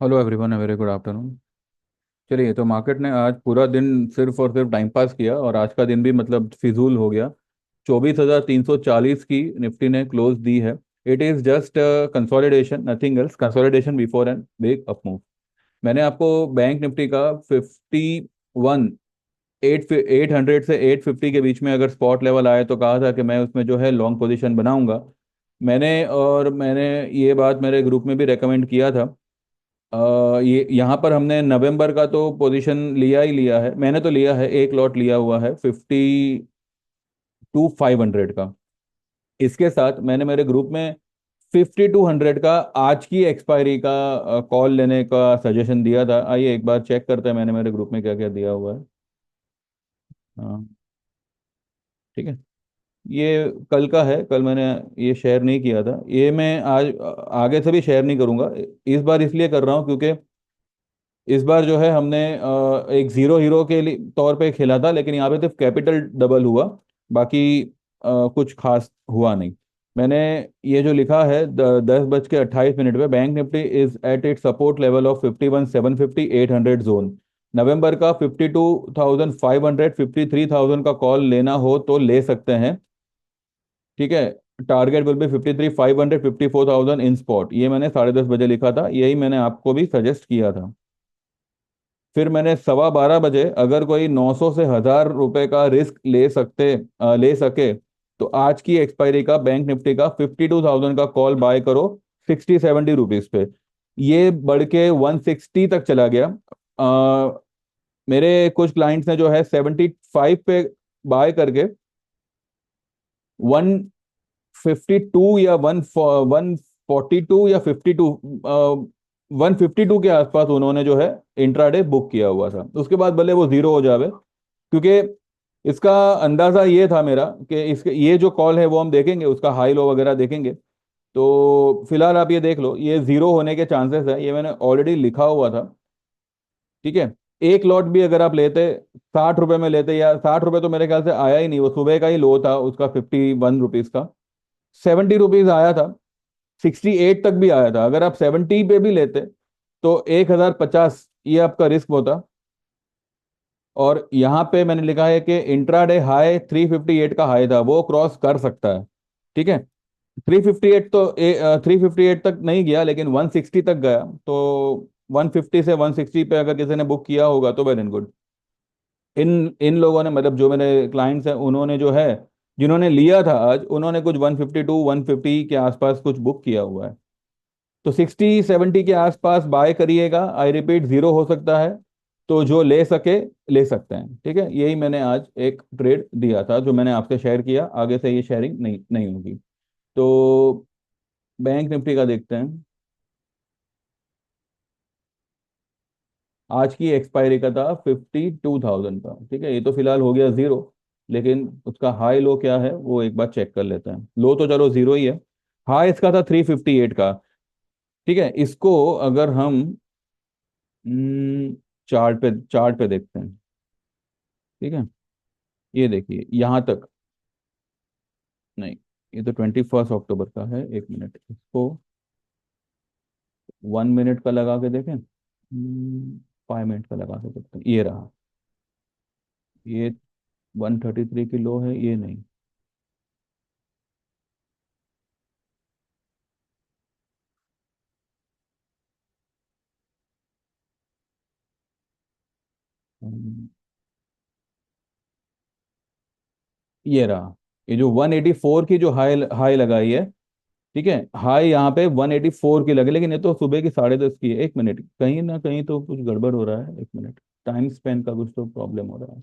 Hello everyone, very good afternoon. चलिए, तो market ने आज पूरा दिन सिर्फ और सिर्फ टाइम पास किया और आज का दिन भी मतलब फिजूल हो गया। 24,340 की निफ्टी ने क्लोज दी है। It is just consolidation, nothing else, consolidation before and big up move. मैंने आपको बैंक निफ्टी का 51 800 से 850 के बीच में अगर स्पॉट लेवल आए तो कहा था कि मैं उसमें जो है लॉन्ग पोजीशन बनाऊंगा। मैंने ये बात मेरे ग्रुप में भी रेकमेंड किया था। ये यहाँ पर हमने नवंबर का तो पोजीशन लिया ही लिया है, मैंने तो लिया है, एक लॉट लिया हुआ है 52,500 का। इसके साथ मैंने मेरे ग्रुप में 5200 का आज की एक्सपायरी का कॉल लेने का सजेशन दिया था। आइए एक बार चेक करते हैं मैंने मेरे ग्रुप में क्या क्या दिया हुआ है। हाँ, ठीक है। ये कल का है, कल मैंने ये शेयर नहीं किया था, ये मैं आज आगे से भी शेयर नहीं करूंगा। इस बार इसलिए कर रहा हूँ क्योंकि इस बार जो है हमने एक जीरो हीरो के लिए तौर पे खेला था, लेकिन यहाँ पे सिर्फ कैपिटल डबल हुआ। बाकी कुछ खास हुआ नहीं। मैंने ये जो लिखा है 10:28 पे, bank nifty is at it support level of 51,750 800 zone. November का 52,500 53,000 का कॉल लेना हो तो ले सकते हैं। ठीक है। Target will be 53,500 54,000 in spot, ये मैंने 10:30 लिखा था, यही मैंने आपको भी सजेस्ट किया था। फिर मैंने 12:15 अगर कोई 900 से 1,000 रुपए का रिस्क ले सके तो आज की एक्सपायरी का बैंक निफ्टी का 52,000 का कॉल बाय करो 60-70 रुपीज पे। ये बढ़ के 160 तक चला गया। मेरे कुछ क्लाइंट्स ने जो है 75 पे बाय करके 152 या 142 या 52, 152 के आसपास उन्होंने जो है इंट्राडे बुक किया हुआ था। उसके बाद भले वो जीरो हो जावे, क्योंकि इसका अंदाजा ये था मेरा कि इसके ये जो कॉल है वो हम देखेंगे, उसका हाई लो वगैरह देखेंगे। तो फिलहाल आप ये देख लो, ये जीरो होने के चांसेस है, ये मैंने ऑलरेडी लिखा हुआ था। ठीक है। एक लॉट भी अगर आप लेते 60 रुपए में लेते, या 60 रुपए तो मेरे ख्याल से आया ही नहीं, वो सुबह का ही लो था उसका 51 रुपीज का। 70 रुपीज आया था, 68 तक भी आया था। अगर आप 70 पे भी लेते तो 1,050 ये आपका रिस्क होता। और यहाँ पे मैंने लिखा है कि इंट्राडे हाई 358 का हाई था, वो क्रॉस कर सकता है। ठीक है। 358 तो 358 तक नहीं गया, लेकिन 160 तक गया। तो 150 से 160 पे अगर किसी ने बुक किया होगा तो वेल एंड गुड। इन इन लोगों ने, मतलब जो मेरे क्लाइंट्स हैं, उन्होंने जो है, जिन्होंने लिया था आज, उन्होंने कुछ 152 150 के आसपास कुछ बुक किया हुआ है। तो 60-70 के आसपास बाय करिएगा। आई रिपीट, जीरो हो सकता है, तो जो ले सके ले सकते हैं। ठीक है। यही मैंने आज एक ट्रेड दिया था जो मैंने आपसे शेयर किया, आगे से ये शेयरिंग नहीं नहीं होगी। तो बैंक निफ्टी का देखते हैं। आज की एक्सपायरी का था 52,000 का। ठीक है, ये तो फिलहाल हो गया जीरो, लेकिन उसका हाई लो क्या है वो एक बार चेक कर लेते हैं। लो तो चलो जीरो ही है, हाई इसका था 358 का। ठीक है, इसको अगर हम चार्ट पे देखते हैं। ठीक है, ये देखिए यहाँ तक। नहीं, ये तो 21 अक्टूबर का है। एक मिनट, इसको 1 मिनट का लगा के देखें, 5 मिनट का लगा के देखते हैं। ये रहा, ये 133 की लो है, ये नहीं। हम्म, ये रहा, ये जो 184 की जो हाई हाई लगाई है। ठीक है, हाई यहाँ पे 184 की लगी, लेकिन ये तो सुबह की 10:30 की है। एक मिनट, कहीं ना कहीं तो कुछ गड़बड़ हो रहा है। एक मिनट, टाइम स्पेन का कुछ तो प्रॉब्लम हो रहा है।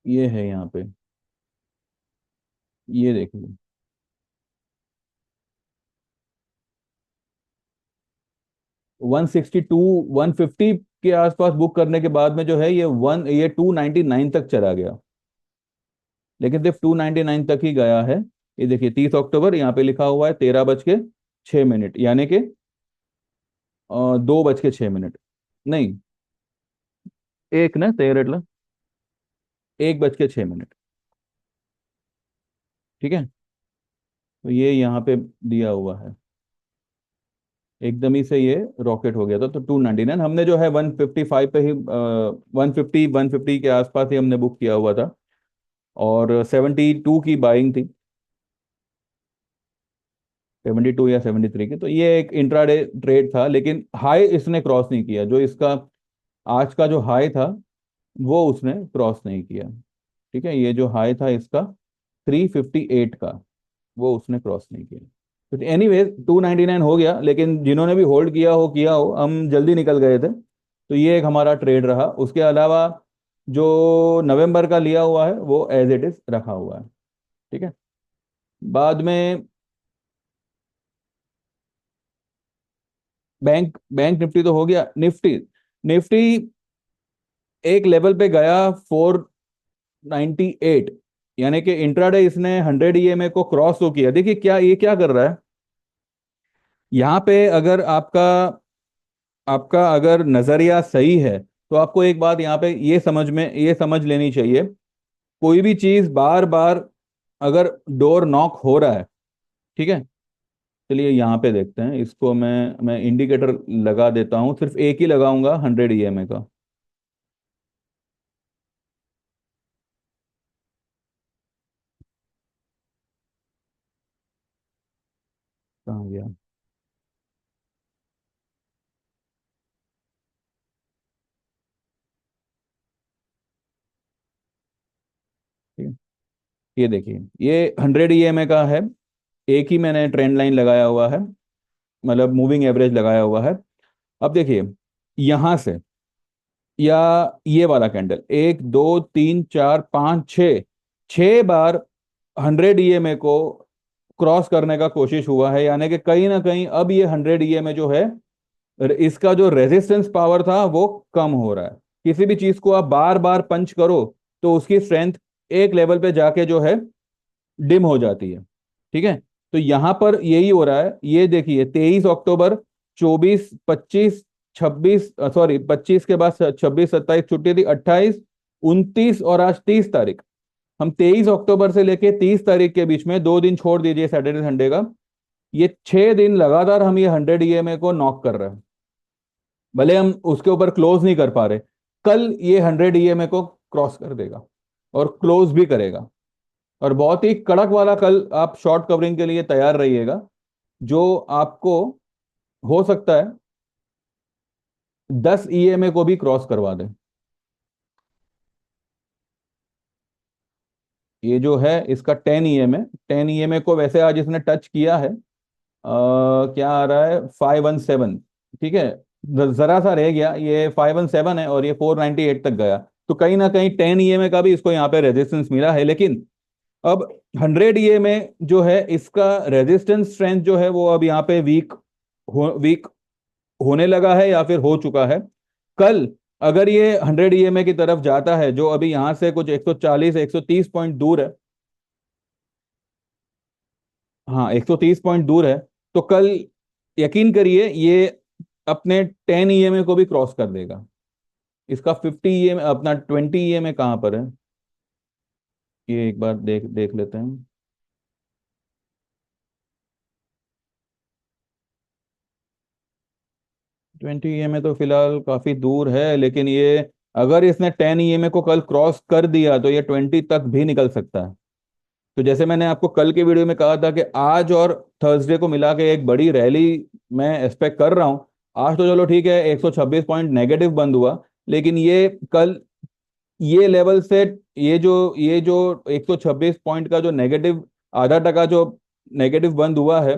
ये है यहाँ पे, ये देखिए, 162 150 के आसपास बुक करने के बाद में जो है ये 299 तक चला गया, लेकिन सिर्फ 299 तक ही गया है। ये देखिए 30 अक्टूबर, यहाँ पे लिखा हुआ है 13:06 यानी कि 2:06। नहीं, एक ना 13 1:06। ठीक है। तो ये यहाँ पे दिया हुआ है, एकदम ही से ये रॉकेट हो गया था। तो 299 हमने जो है 155 पे ही 150 के आसपास ही हमने बुक किया हुआ था, और 72 की बाइंग थी, 72 या 73 की। तो ये एक इंट्राडे ट्रेड था, लेकिन हाई इसने क्रॉस नहीं किया। जो इसका आज का जो हाई था वो उसने क्रॉस नहीं किया। ठीक है, ये जो हाई था इसका 358 का, वो उसने क्रॉस नहीं किया। तो एनीवेज 299 हो गया, लेकिन जिन्होंने भी होल्ड किया हो, हम जल्दी निकल गए थे। तो ये एक हमारा ट्रेड रहा। उसके अलावा जो नवंबर का लिया हुआ है वो एज इट इज रखा हुआ है। ठीक है। बाद में बैंक बैंक निफ्टी तो हो गया। निफ्टी निफ्टी एक लेवल पे गया 498, यानी कि इंट्राडे इसने 100 EMA को क्रॉस तो किया। देखिए क्या ये क्या कर रहा है यहाँ पे। अगर आपका आपका अगर नजरिया सही है तो आपको एक बात यहाँ पे ये समझ लेनी चाहिए। कोई भी चीज बार बार अगर डोर नॉक हो रहा है, ठीक है। चलिए यहाँ पे देखते हैं इसको। मैं इंडिकेटर लगा देता हूँ, सिर्फ एक ही लगाऊंगा 100 EMA का। कहाँ गया? ठीक है, ये देखिए ये 100 EMA का है। एक ही मैंने ट्रेंड लाइन लगाया हुआ है, मतलब मूविंग एवरेज लगाया हुआ है। अब देखिए यहां से, या ये वाला कैंडल, 1 2 3 4 5 6, 6 बार 100 EMA को क्रॉस करने का कोशिश हुआ है। यानी कि कहीं ना कहीं अब ये 100 EMA जो है, इसका जो रेजिस्टेंस पावर था वो कम हो रहा है। किसी भी चीज को आप बार बार पंच करो तो उसकी स्ट्रेंथ एक लेवल पे जाके जो है डिम हो जाती है। ठीक है। तो यहां पर यही हो रहा है। ये देखिए 23 अक्टूबर, 24 25 26, सॉरी 25 के बाद 26 27 छुट्टी थी, 28 29 और आज 30 तारीख। हम 23 अक्टूबर से लेके 30 तारीख के बीच में 2 दिन छोड़ दीजिए सैटरडे संडे का, ये 6 दिन लगातार हम ये 100 EMA को नॉक कर रहे हैं। भले हम उसके ऊपर क्लोज नहीं कर पा रहे, कल ये 100 EMA को क्रॉस कर देगा और क्लोज भी करेगा। और बहुत ही कड़क वाला कल आप शॉर्ट कवरिंग के लिए तैयार रहिएगा, जो आपको हो सकता है 10 EMA को भी क्रॉस करवा दे। ये जो है इसका 10 EMA, 10 EMA को वैसे आज इसने टच किया है। क्या आ रहा है 517। ठीक है, जरा सा रह गया, ये 517 है और ये 498 तक गया। तो कहीं ना कहीं 10 EMA का भी इसको यहाँ पे रेजिस्टेंस मिला है। लेकिन अब 100 EMA जो है इसका रेजिस्टेंस स्ट्रेंथ जो है वो अब यहाँ पे वीक होने लगा है या फिर हो चुका है। कल अगर ये 100 EMA की तरफ जाता है, जो अभी यहाँ से कुछ 140 130 पॉइंट दूर है, हाँ 130 पॉइंट दूर है, तो कल यकीन करिए ये अपने 10 EMA को भी क्रॉस कर देगा। इसका 50 EMA, अपना 20 EMA कहाँ पर है, ये एक बार देख देख लेते हैं। 20 EMA तो फिलहाल काफी दूर है, लेकिन ये अगर इसने 10 EMA को कल क्रॉस कर दिया तो ये 20 तक भी निकल सकता है। तो जैसे मैंने आपको कल के वीडियो में कहा था कि आज और थर्सडे को मिला के एक बड़ी रैली मैं एक्सपेक्ट कर रहा हूँ। आज तो चलो ठीक है 126 पॉइंट नेगेटिव बंद हुआ, लेकिन ये कल ये लेवल से, ये जो 126 पॉइंट का जो नेगेटिव, आधा टका जो नेगेटिव बंद हुआ है,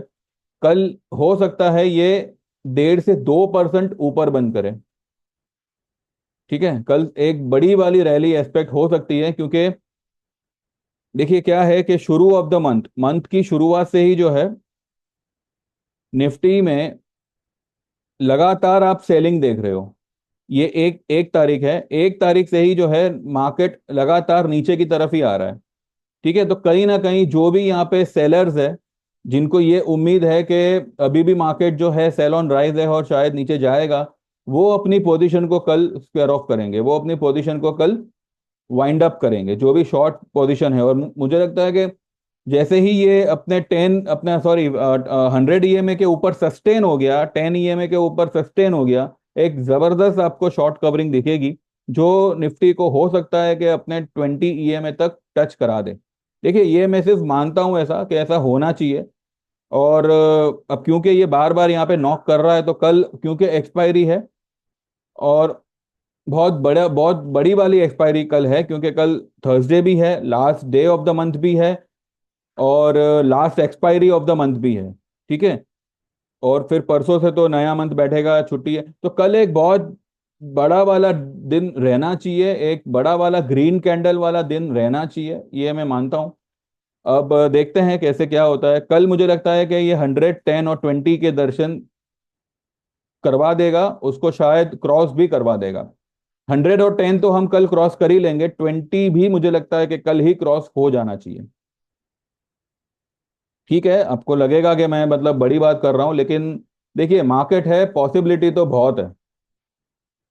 कल हो सकता है ये 1.5 से 2% ऊपर बंद करे। ठीक है, कल एक बड़ी वाली रैली एक्सपेक्ट हो सकती है, क्योंकि देखिए क्या है कि शुरू ऑफ द मंथ, मंथ की शुरुआत से ही जो है निफ्टी में लगातार आप सेलिंग देख रहे हो। ये एक एक तारीख है, 1 तारीख से ही जो है मार्केट लगातार नीचे की तरफ ही आ रहा है। ठीक है, तो कहीं ना कहीं जो भी यहाँ पे सेलर्स है, जिनको ये उम्मीद है कि अभी भी मार्केट जो है सेल ऑन राइज है और शायद नीचे जाएगा, वो अपनी पोजीशन को कल स्क्वेयर ऑफ करेंगे, वो अपनी पोजीशन को कल वाइंड अप करेंगे, जो भी शॉर्ट पोजीशन है। और मुझे लगता है कि जैसे ही ये अपने 10 अपने सॉरी 100 EMA के ऊपर सस्टेन हो गया, 10 EMA के ऊपर सस्टेन हो गया, एक जबरदस्त आपको शॉर्ट कवरिंग दिखेगी, जो निफ्टी को हो सकता है कि अपने 20 EMA तक टच करा दे। देखिए ये मैं सिर्फ मानता हूं ऐसा कि ऐसा होना चाहिए। और अब क्योंकि ये बार बार यहाँ पे नॉक कर रहा है, तो कल क्योंकि एक्सपायरी है, और बहुत बड़ी वाली एक्सपायरी कल है, क्योंकि कल थर्सडे भी है, last day of the month भी है, और last expiry of the month भी है। ठीक है। और फिर परसों से तो नया मंथ बैठेगा, छुट्टी है, तो कल एक बहुत बड़ा वाला दिन रहना चाहिए, एक बड़ा वाला ग्रीन कैंडल वाला दिन रहना चाहिए, ये मैं मानता हूँ। अब देखते हैं कैसे क्या होता है। कल मुझे लगता है कि ये 100, 10 और 20 के दर्शन करवा देगा, उसको शायद क्रॉस भी करवा देगा। 100 और 10 तो हम कल क्रॉस कर ही लेंगे, 20 भी मुझे लगता है कि कल ही क्रॉस हो जाना चाहिए। ठीक है, आपको लगेगा कि मैं मतलब बड़ी बात कर रहा हूं, लेकिन देखिए मार्केट है, पॉसिबिलिटी तो बहुत है।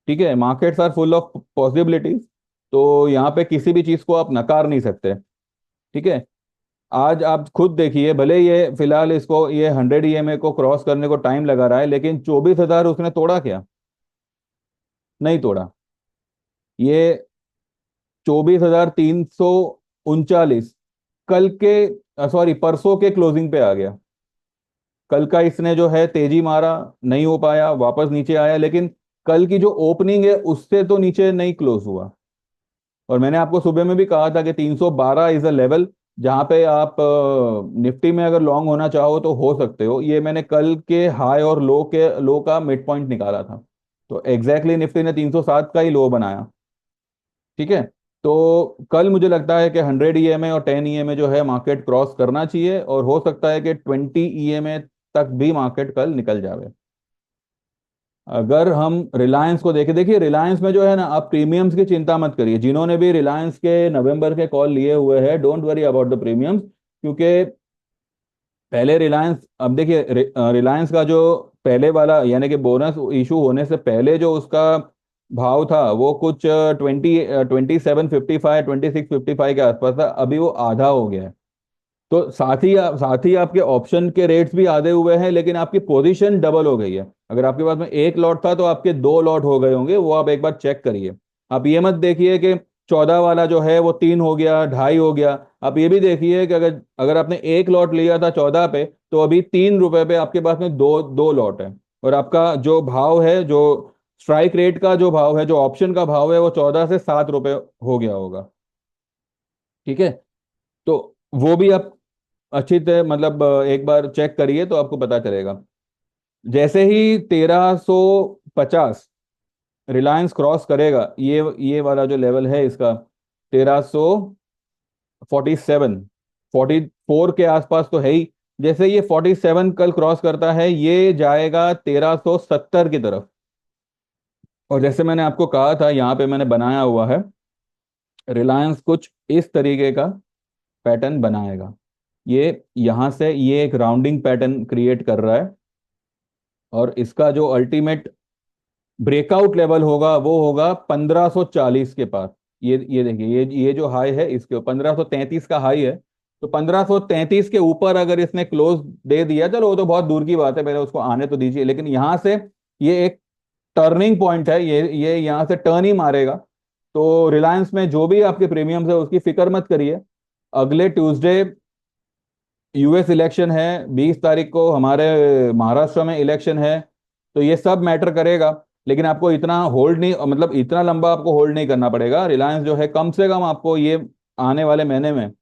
ठीक है, markets are full of possibilities. तो यहाँ पे किसी भी चीज को आप नकार नहीं सकते। ठीक है। आज आप खुद देखिए, भले ये फिलहाल इसको ये 100 EMA को क्रॉस करने को टाइम लगा रहा है, लेकिन 24,000 उसने तोड़ा क्या? नहीं तोड़ा। ये 24,339 कल के सॉरी परसों के क्लोजिंग पे आ गया। कल का इसने जो है तेजी मारा, नहीं हो पाया, वापस नीचे आया, लेकिन कल की जो ओपनिंग है उससे तो नीचे नहीं क्लोज हुआ। और मैंने आपको सुबह में भी कहा था कि 312 इज अ लेवल जहां पे आप निफ्टी में अगर लॉन्ग होना चाहो तो हो सकते हो। ये मैंने कल के हाई और लो का मिड पॉइंट निकाला था। तो एग्जैक्टली निफ्टी ने 307 का ही लो बनाया। ठीक है। तो कल मुझे लगता है कि 100 EMA और 10 EMA जो है मार्केट क्रॉस करना चाहिए, और हो सकता है कि 20 EMA तक भी मार्केट कल निकल जावे। अगर हम रिलायंस को देखें, देखिए रिलायंस में जो है ना, आप प्रीमियम्स की चिंता मत करिए। जिन्होंने भी रिलायंस के नवंबर के कॉल लिए हुए हैं, don't worry about the premiums, क्योंकि पहले रिलायंस, अब देखिए रिलायंस का जो पहले वाला यानी कि बोनस इशू होने से पहले जो उसका भाव था वो कुछ 2755 2655 के आसपास था, अभी वो आधा हो गया है। तो साथ ही आपके ऑप्शन के रेट्स भी आधे हुए हैं, लेकिन आपकी पोजीशन डबल हो गई है। अगर आपके पास में एक लॉट था तो आपके दो लॉट हो गए होंगे, वो आप एक बार चेक करिए। आप ये मत देखिए कि 14 वाला जो है वो 3 हो गया, 2.5 हो गया। आप ये भी देखिए कि अगर अगर आपने एक लॉट लिया था 14 पे, तो अभी 3 रुपए पे आपके पास में दो दो लॉट है। और आपका जो भाव है, जो स्ट्राइक रेट का जो भाव है, जो ऑप्शन का भाव है, वो 14 से 7 रुपए हो गया होगा। ठीक है। तो वो भी आप अच्छी तरह मतलब एक बार चेक करिए तो आपको पता चलेगा। जैसे ही 1350 रिलायंस क्रॉस करेगा, ये वाला जो लेवल है इसका, 1347, 44 के आसपास तो है ही। जैसे ये 47 कल क्रॉस करता है, ये जाएगा 1370 की तरफ। और जैसे मैंने आपको कहा था, यहाँ पे मैंने बनाया हुआ है, रिलायंस कुछ इस तरीके का पैटर्न बनाएगा। ये यहाँ से ये एक राउंडिंग पैटर्न क्रिएट कर रहा है, और इसका जो अल्टीमेट ब्रेकआउट लेवल होगा वो होगा 1540 के पास। ये देखिए, ये जो हाई है इसके 1533 का हाई है। तो 1533 के ऊपर अगर इसने क्लोज दे दिया, चलो वो तो बहुत दूर की बात है, पहले उसको आने तो दीजिए, लेकिन यहाँ से ये एक टर्निंग पॉइंट है, ये यहाँ से टर्न ही मारेगा। तो रिलायंस में जो भी आपके प्रीमियम्स है उसकी फिक्र मत करिए। अगले ट्यूसडे यूएस इलेक्शन है, 20 तारीख को हमारे महाराष्ट्र में इलेक्शन है, तो ये सब मैटर करेगा। लेकिन आपको इतना होल्ड नहीं, मतलब इतना लंबा आपको होल्ड नहीं करना पड़ेगा। रिलायंस जो है कम से कम आपको ये आने वाले महीने में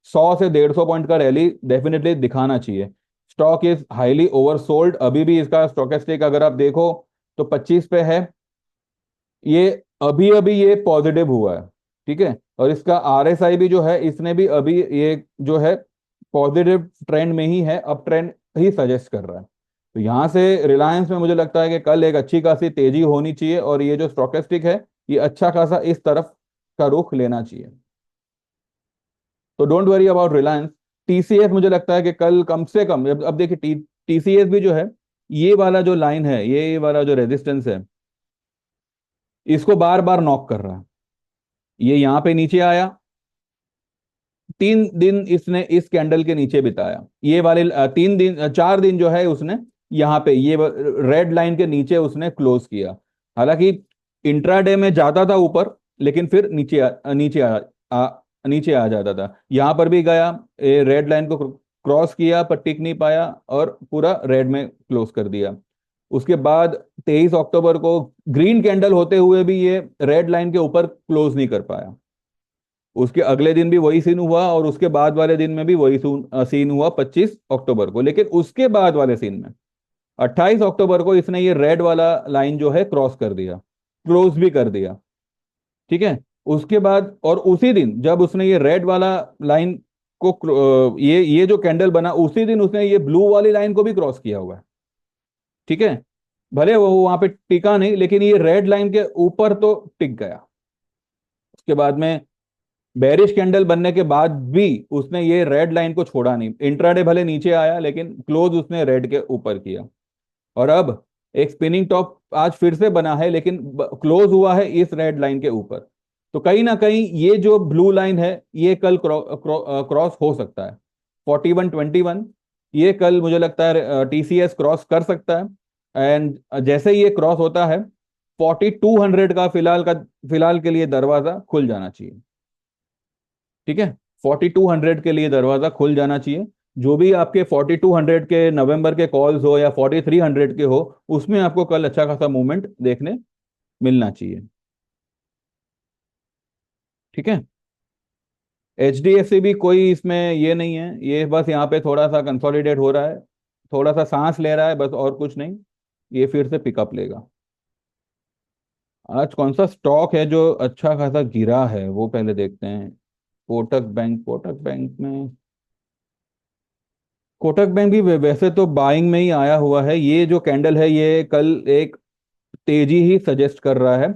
100 से 150 पॉइंट का रैली डेफिनेटली दिखाना चाहिए। स्टॉक इज हाईली ओवरसोल्ड, अभी भी इसका स्टोकेस्टिक अगर आप देखो तो 25 पे है। ये अभी अभी ये पॉजिटिव हुआ है। ठीक है। और इसका आरएसआई भी जो है, इसने भी अभी ये जो है पॉजिटिव ट्रेंड में ही है, अप ट्रेंड ही सजेस्ट कर रहा है। तो यहाँ से रिलायंस में मुझे लगता है कि कल एक अच्छी खासी तेजी होनी चाहिए, और ये जो स्टोकेस्टिक है ये अच्छा खासा इस तरफ का रुख लेना चाहिए। तो don't worry about Reliance. TCS मुझे लगता है कि कल कम से कम, अब देखिए टीसीएस भी जो है, ये वाला जो लाइन है, ये वाला जो रेजिस्टेंस है, इसको बार बार नॉक कर रहा है। ये यहाँ पे नीचे आया, 3 दिन इसने इस कैंडल के नीचे बिताया, ये वाले 3 दिन 4 दिन जो है उसने यहाँ पे ये रेड लाइन के नीचे उसने क्लोज किया। हालांकि इंट्राडे में जाता था ऊपर, लेकिन फिर नीचे आ जाता था। यहाँ पर भी गया, रेड लाइन को क्रॉस किया पर टिक नहीं पाया और पूरा रेड में क्लोज कर दिया। उसके बाद 23 अक्टूबर को ग्रीन कैंडल होते हुए भी ये रेड लाइन के ऊपर क्लोज नहीं कर पाया। उसके अगले दिन भी वही सीन हुआ और उसके बाद वाले दिन में भी वही सीन हुआ 25 अक्टूबर को। लेकिन उसके बाद वाले सीन में 28 अक्टूबर को इसने ये रेड वाला लाइन जो है क्रॉस कर दिया, क्लोज भी कर दिया। ठीक है। उसके बाद और उसी दिन जब उसने ये रेड वाला लाइन को ये जो कैंडल बना, उसी दिन उसने ये ब्लू वाली लाइन को भी क्रॉस किया हुआ है। ठीक है। भले वो वहां पे टिका नहीं, लेकिन ये रेड लाइन के ऊपर तो टिक गया। उसके बाद में बेरिश कैंडल बनने के बाद भी उसने ये रेड लाइन को छोड़ा नहीं। इंट्राडे भले नीचे आया, लेकिन क्लोज उसने रेड के ऊपर किया। और अब एक स्पिनिंग टॉप आज फिर से बना है, लेकिन क्लोज हुआ है इस रेड लाइन के ऊपर। तो कहीं ना कहीं ये जो ब्लू लाइन है ये कल क्रॉस हो सकता है। 4121 ये कल मुझे लगता है टीसीएस क्रॉस कर सकता है। एंड जैसे ही ये क्रॉस होता है 4200 का फिलहाल के लिए दरवाजा खुल जाना चाहिए। ठीक है। 4200 के लिए दरवाजा खुल जाना चाहिए। जो भी आपके 4200 के नवंबर के कॉल्स हो या 4300 के हो, उसमें आपको कल अच्छा खासा मूवमेंट देखने मिलना चाहिए। ठीक है। एचडीएफसी भी कोई इसमें ये नहीं है, ये बस यहाँ पे थोड़ा सा कंसोलिडेट हो रहा है, थोड़ा सा सांस ले रहा है बस, और कुछ नहीं। ये फिर से पिकअप लेगा। आज कौन सा स्टॉक है जो अच्छा खासा गिरा है वो पहले देखते हैं। कोटक बैंक में, कोटक बैंक भी वैसे तो बाइंग में ही आया हुआ है। ये जो कैंडल है ये कल एक तेजी ही सजेस्ट कर रहा है।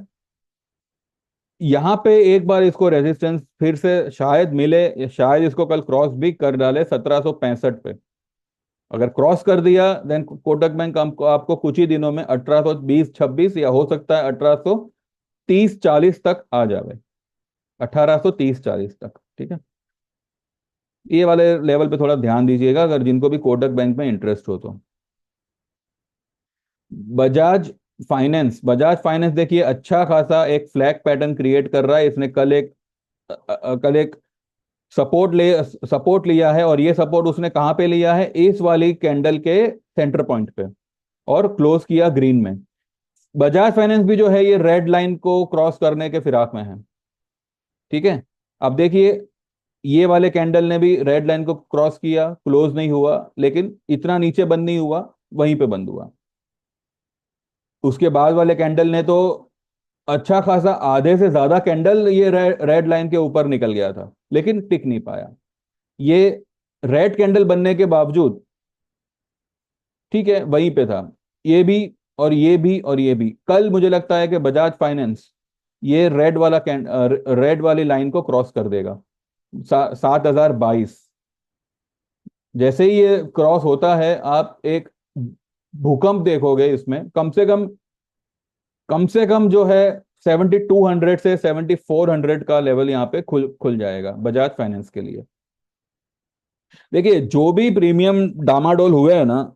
यहाँ पे एक बार इसको रेजिस्टेंस फिर से शायद मिले, या शायद इसको कल क्रॉस भी कर डाले 1765 पे। अगर क्रॉस कर दिया देन कोटक बैंक आपको कुछ ही दिनों में 1820-26 या हो सकता है 1830-40 तक आ जाए। 1830-40 तक। ठीक है। ये वाले लेवल पे थोड़ा ध्यान दीजिएगा अगर जिनको भी कोटक बैंक में इंटरेस्ट हो तो। बजाज बजाज फाइनेंस देखिए अच्छा खासा एक फ्लैग पैटर्न क्रिएट कर रहा है। इसने कल एक सपोर्ट लिया है, और ये सपोर्ट उसने कहाँ पे लिया है, इस वाली कैंडल के सेंटर पॉइंट पे, और क्लोज किया ग्रीन में। बजाज फाइनेंस भी जो है ये रेड लाइन को क्रॉस करने के फिराक में है। ठीक है। अब देखिए ये वाले कैंडल ने भी रेड लाइन को क्रॉस किया, क्लोज नहीं हुआ, लेकिन इतना नीचे बंद नहीं हुआ, वहीं पे बंद हुआ। उसके बाद वाले कैंडल ने तो अच्छा खासा आधे से ज्यादा कैंडल ये रेड लाइन के ऊपर निकल गया था, लेकिन टिक नहीं पाया। ये रेड कैंडल बनने के बावजूद ठीक है वहीं पे था। ये भी और ये भी और ये भी। कल मुझे लगता है कि बजाज फाइनेंस ये रेड वाली लाइन को क्रॉस कर देगा 7022। जैसे ही ये क्रॉस होता है आप एक भूकंप देखोगे इसमें। कम से कम जो है 7200 से 7400 का लेवल यहाँ पे खुल खुल जाएगा बजाज फाइनेंस के लिए। देखिए जो भी प्रीमियम डामाडोल हुए हैं ना,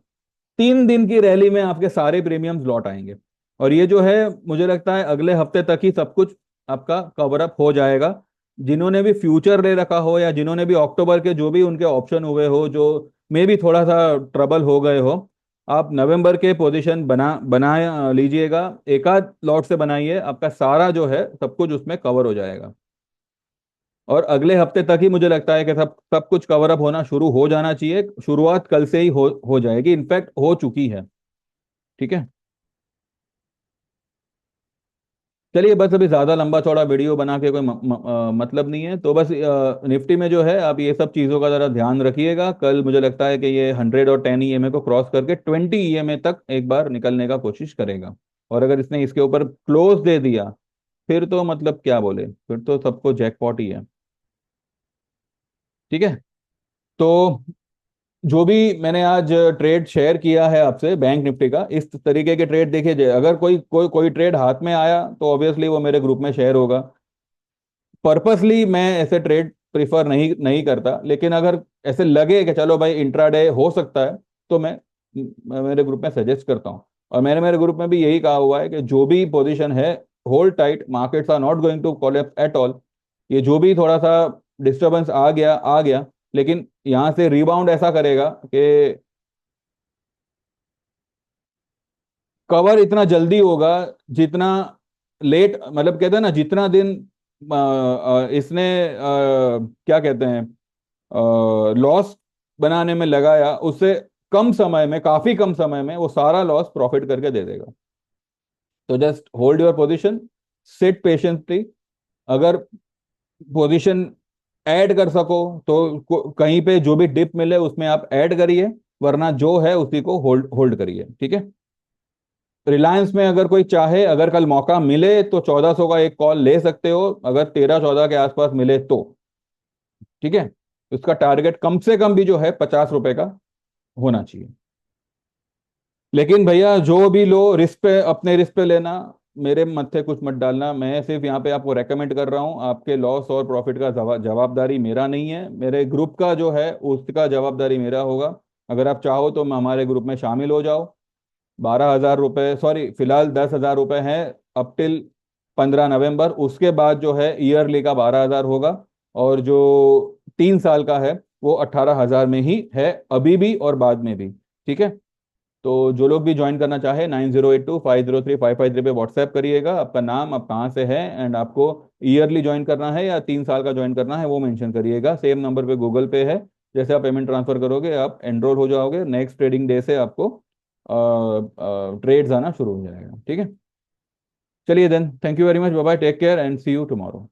3 दिन की रैली में आपके सारे प्रीमियम्स लौट आएंगे। और ये जो है मुझे लगता है अगले हफ्ते तक ही सब कुछ आपका कवर अप हो जाएगा। जिन्होंने भी फ्यूचर ले रखा हो, या जिन्होंने भी अक्टूबर के जो भी उनके ऑप्शन हुए हो, जो मे भी थोड़ा सा ट्रबल हो गए हो, आप नवंबर के पोजीशन बना लीजिएगा। एक आध लॉट से बनाइए, आपका सारा जो है सब कुछ उसमें कवर हो जाएगा। और अगले हफ्ते तक ही मुझे लगता है कि सब सब कुछ कवर अप होना शुरू हो जाना चाहिए। शुरुआत कल से ही हो जाएगी, इनफैक्ट हो चुकी है। ठीक है। चलिए बस अभी ज्यादा लंबा चौड़ा वीडियो बना के कोई मतलब नहीं है। तो बस निफ्टी में जो है आप ये सब चीजों का जरा ध्यान रखिएगा। कल मुझे लगता है कि ये 110 EMA को क्रॉस करके 20 EMA तक एक बार निकलने का कोशिश करेगा। और अगर इसने इसके ऊपर क्लोज दे दिया, फिर तो मतलब क्या बोले, फिर तो सबको जैकपॉट ही है। ठीक है। तो जो भी मैंने आज ट्रेड शेयर किया है आपसे बैंक निफ्टी का, इस तरीके के ट्रेड देखिए अगर कोई ट्रेड हाथ में आया तो ऑब्वियसली वो मेरे ग्रुप में शेयर होगा। पर्पसली मैं ऐसे ट्रेड प्रिफर नहीं नहीं करता, लेकिन अगर ऐसे लगे कि चलो भाई इंट्राडे हो सकता है, तो मैं मेरे ग्रुप में सजेस्ट करता हूँ। और मैंने मेरे ग्रुप में भी यही कहा हुआ है कि जो भी पोजीशन है, hold tight, markets are not going to collapse at all. ये जो भी थोड़ा सा डिस्टरबेंस आ गया, लेकिन यहाँ से रिबाउंड ऐसा करेगा कि कवर इतना जल्दी होगा, जितना लेट, मतलब कहते हैं ना, जितना दिन इसने क्या कहते हैं लॉस बनाने में लगाया, उससे कम समय में, काफी कम समय में वो सारा लॉस प्रॉफिट करके दे देगा। तो just hold your position, sit patiently. अगर पोजीशन ऐड कर सको तो कहीं पे जो भी डिप मिले उसमें आप ऐड करिए, वरना जो है उसी को होल्ड होल्ड करिए, ठीक है। रिलायंस में अगर कोई चाहे, अगर कल मौका मिले तो 1400 का एक कॉल ले सकते हो, अगर 13-14 के आसपास मिले तो, ठीक है। उसका टारगेट कम से कम भी जो है 50 रुपए का होना चाहिए। लेकिन भैया जो भी लो, रिस्क पे, अपने रिस्क पे लेना, मेरे मत्थे कुछ मत डालना। मैं सिर्फ यहाँ पे आपको रेकमेंड कर रहा हूँ, आपके लॉस और प्रॉफिट का जवाबदारी मेरा नहीं है, मेरे ग्रुप का जो है उसका जवाबदारी मेरा होगा। अगर आप चाहो तो हमारे ग्रुप में शामिल हो जाओ। 12,000 रुपये, सॉरी फिलहाल 10,000 रुपये हैं अप टिल 15 नवंबर। उसके बाद जो है ईयरली का 12,000 होगा, और जो 3 साल का है वो 18,000 में ही है, अभी भी और बाद में भी, ठीक है। तो जो लोग भी ज्वाइन करना चाहे 9082503553 पे व्हाट्सएप करिएगा, आपका नाम, आप कहाँ से है, एंड आपको ईयरली ज्वाइन करना है या 3 साल का ज्वाइन करना है वो मेंशन करिएगा। सेम नंबर पे गूगल पे है, जैसे आप पेमेंट ट्रांसफर करोगे आप एनरोल हो जाओगे, नेक्स्ट ट्रेडिंग डे से आपको ट्रेड्स आना शुरू हो जाएगा, ठीक है। चलिए then, thank you very much, bye bye, take care and see you tomorrow.